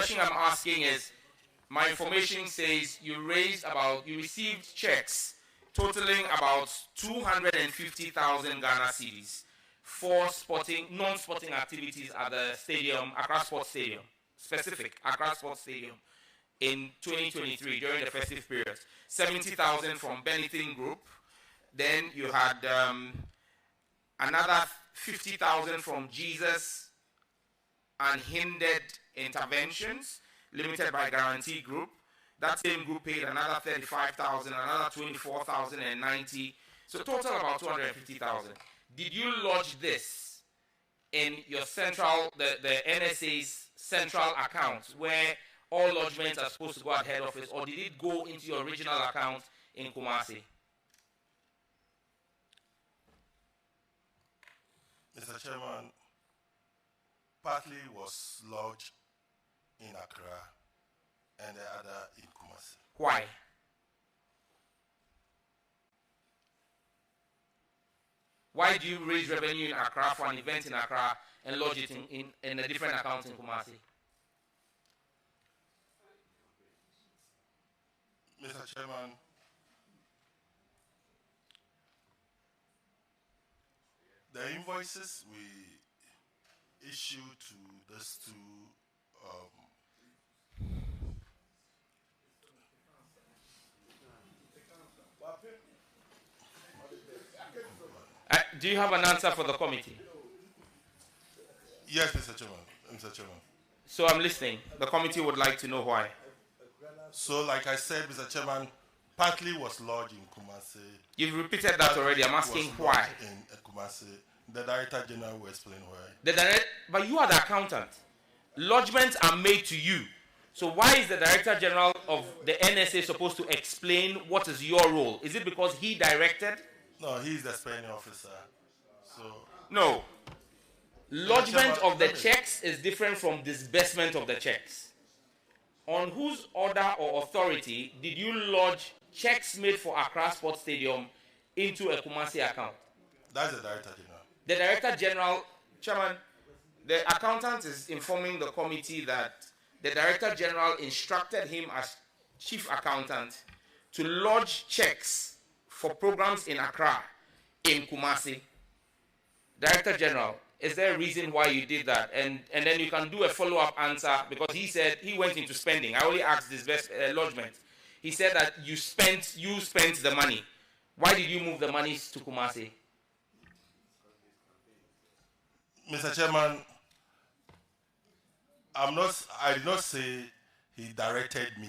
question I'm asking is, my information says you received checks totaling about 250,000 Ghana cedis for non-sporting activities at the stadium, Accra Sports Stadium, specific Accra Sports Stadium, in 2023 during the festive period. 70,000 from Benetton Group. Then you had another 50,000 from Jesus Unhindered Interventions, limited by Guarantee Group. That same group paid another 35,000, another 24,090. So total about 250,000. Did you lodge this in your the NSA's central account where all lodgements are supposed to go at head office, or did it go into your original account in Kumasi? Mr. Chairman, partly was lodged in Accra and the other in Kumasi. Why? Why do you raise revenue in Accra for an event in Accra and lodge it in a different account in Kumasi? Mr. Chairman, the invoices we issued to those two do you have an answer for the committee? Yes, Mr. Chairman. Mr. Chairman. So I'm listening. The committee would like to know why. So, like I said, Mr. Chairman, partly was lodged in Kumasi. You've repeated that already. I'm asking why. In Kumasi, the Director General will explain why. But you are the accountant. Lodgements are made to you. So why is the Director General of the NSA supposed to explain what is your role? Is it because he directed? No, he's the spending officer. So no. Lodgement of the checks is different from disbursement of the checks. On whose order or authority did you lodge checks made for Accra Sports Stadium into a Kumasi account? That's the Director General. The Director General, Chairman, the accountant is informing the committee that the Director General instructed him as Chief Accountant to lodge checks for programs in Accra in Kumasi. Director General, is there a reason why you did that? And then you can do a follow-up answer, because he said he went into spending. I only asked this lodgement. He said that you spent the money. Why did you move the money to Kumasi? Mr. Chairman, I did not say he directed me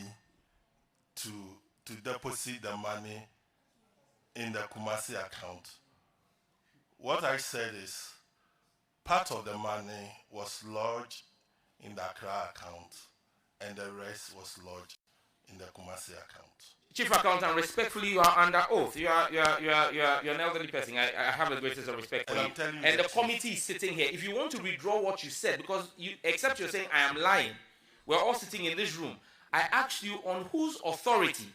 to deposit the money in the Kumasi account. What I said is, part of the money was lodged in the Accra account, and the rest was lodged in the Kumasi account. Chief Accountant, respectfully, you are under oath. You're an elderly person. I have the greatest of respect for you. And the committee is sitting here. If you want to withdraw what you said, because except you're saying I am lying, we're all sitting in this room. I asked you, on whose authority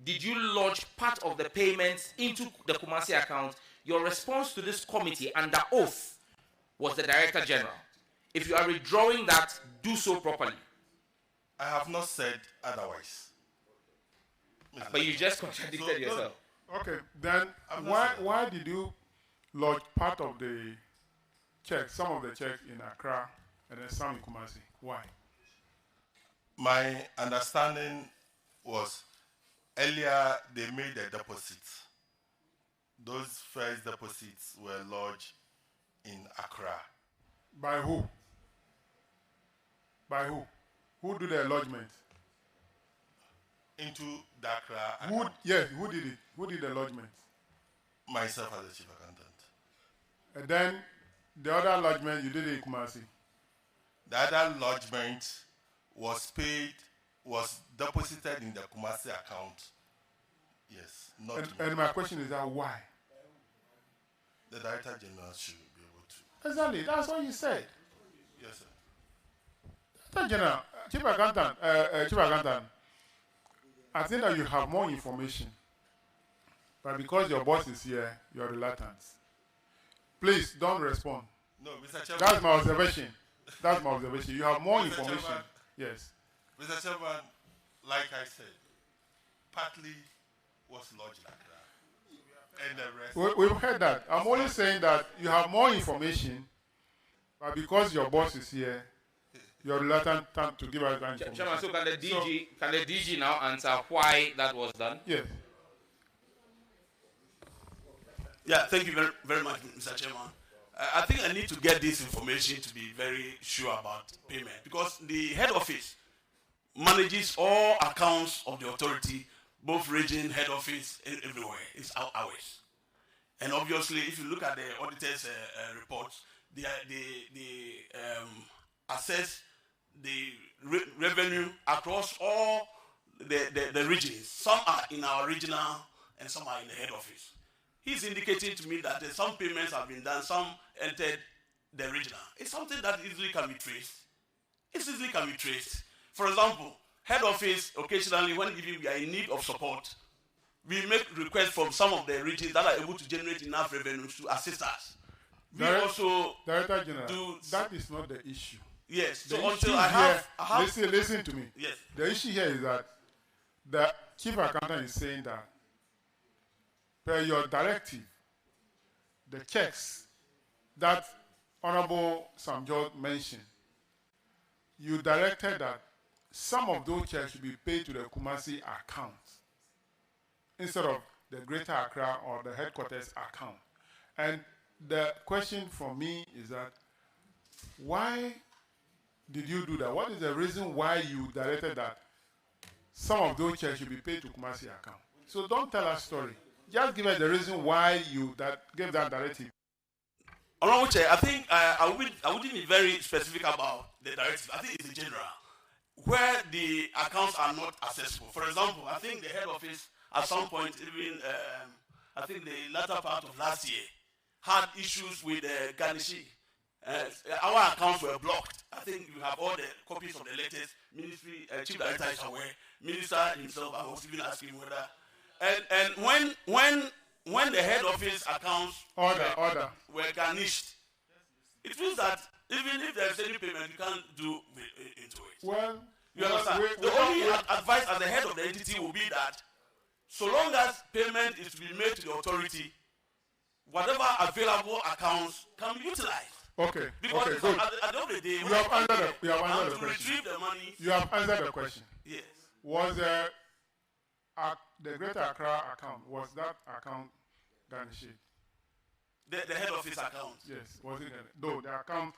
did you lodge part of the payments into the Kumasi account? Your response to this committee under oath was the Director General. If you are withdrawing that, do so properly. I have not said otherwise. But you just contradicted yourself. Okay, then why did you lodge part of the checks, some of the checks in Accra and then some in Kumasi? Why? My understanding was earlier they made a deposit. Those first deposits were lodged in Accra. By who? By who? Who did the lodgement? Into the Accra account. Who did it? Who did the lodgement? Myself as the Chief Accountant. And then the other lodgement you did in Kumasi? The other lodgement was deposited in the Kumasi account. Yes. And my question is that why? The Director General should be able to. Exactly. That's what you said. Yes, sir. Director General, Chief Accountant, I think that you have more information. But because your boss is here, you're reluctant. Please don't respond. No, Mr. Chairman. That's my observation. You have more information. Yes. Mr. Chairman, like I said, partly was lodged like that. And the rest. We've heard that. I'm only saying that you have more information, but because your boss is here, you're reluctant to give us that information. Chairman, so can the DG now answer why that was done? Yes. Yeah, thank you very, very much, Mr. Chairman. I think I need to get this information to be very sure about payment, because the head office manages all accounts of the authority, both region, head office, everywhere. It's ours. And obviously, if you look at the auditor's reports, they assess the revenue across all the regions. Some are in our regional and some are in the head office. He's indicating to me that some payments have been done, some entered the regional. It's something that easily can be traced. It easily can be traced. For example, head office, occasionally, when we are in need of support, we make requests from some of the regions that are able to generate enough revenue to assist us. We also Director General, that is not the issue. Yes. The So issue until I have listen to me. Yes. The issue here is that the chief accountant is saying that per your directive, the checks that Honorable Sam George mentioned, you directed that some of those checks should be paid to the Kumasi account instead of the Greater Accra or the headquarters account. And the question for me is that why did you do that? What is the reason why you directed that some of those checks should be paid to Kumasi account? So don't tell us story. Just give us the reason why you gave that directive. Honorable Chair, I think I wouldn't be very specific about the directive. I think it's in general, where the accounts are not accessible. For example, I think the head office at some point, even I think the latter part of last year, had issues with Ganishi. Our accounts were blocked. I think you have all the copies of the letters. Ministry chief director is aware. Minister himself, I was even asking whether. And when the head office accounts were garnished, it means that even if there's any payment, you can't do into it. Well, you understand? The only advice as the head of the entity will be that so long as payment is to be made to the authority, whatever available accounts can be utilized. Okay. Because Okay. Good. at the end of the day, You have answered the to question. retrieve the money. You have answered the question. Yes. Was the Greater Accra account, was that account garnished? The head office account. Yes. Was it? No, the account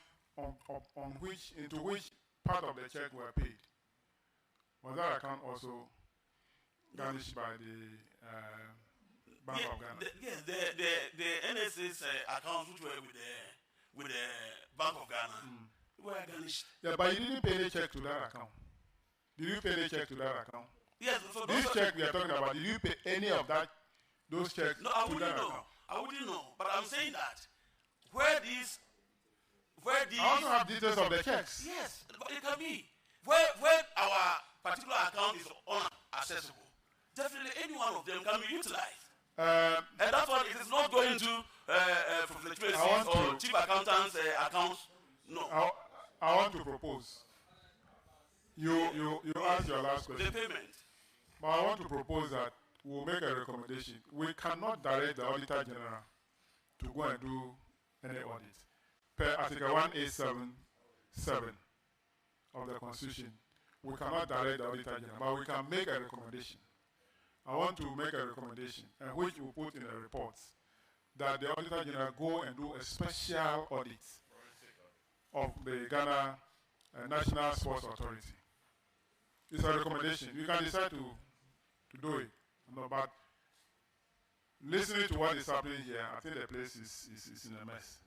into which part of the check were paid. Was that account also garnished by the Bank of Ghana? Yes, the NSA's accounts which were with the Bank of Ghana were garnished. Yeah, but you didn't pay any check to that account. Did you pay any check to that account? Yes, so This check we are talking about, did you pay any of those checks no, I to wouldn't that know. account? I wouldn't know. But I'm saying that where these I also have details of the checks. yes, but it can be where our particular account is unaccessible. Definitely any one of them can be utilized. And that's why it is not going to fluctuations or chief accountants' accounts. No. I want to propose. You asked your last The question. payment. But I want to propose that we'll make a recommendation. We cannot direct the Auditor General to go and do any audit. Per Article 187 of the Constitution, we cannot direct the Auditor General, but we can make a recommendation. I want to make a recommendation, and which we put in the reports, that the Auditor General go and do a special audit of the Ghana National Sports Authority. It's a recommendation. You can decide to do it. No, but listening to what is happening here, I think the place is in a mess.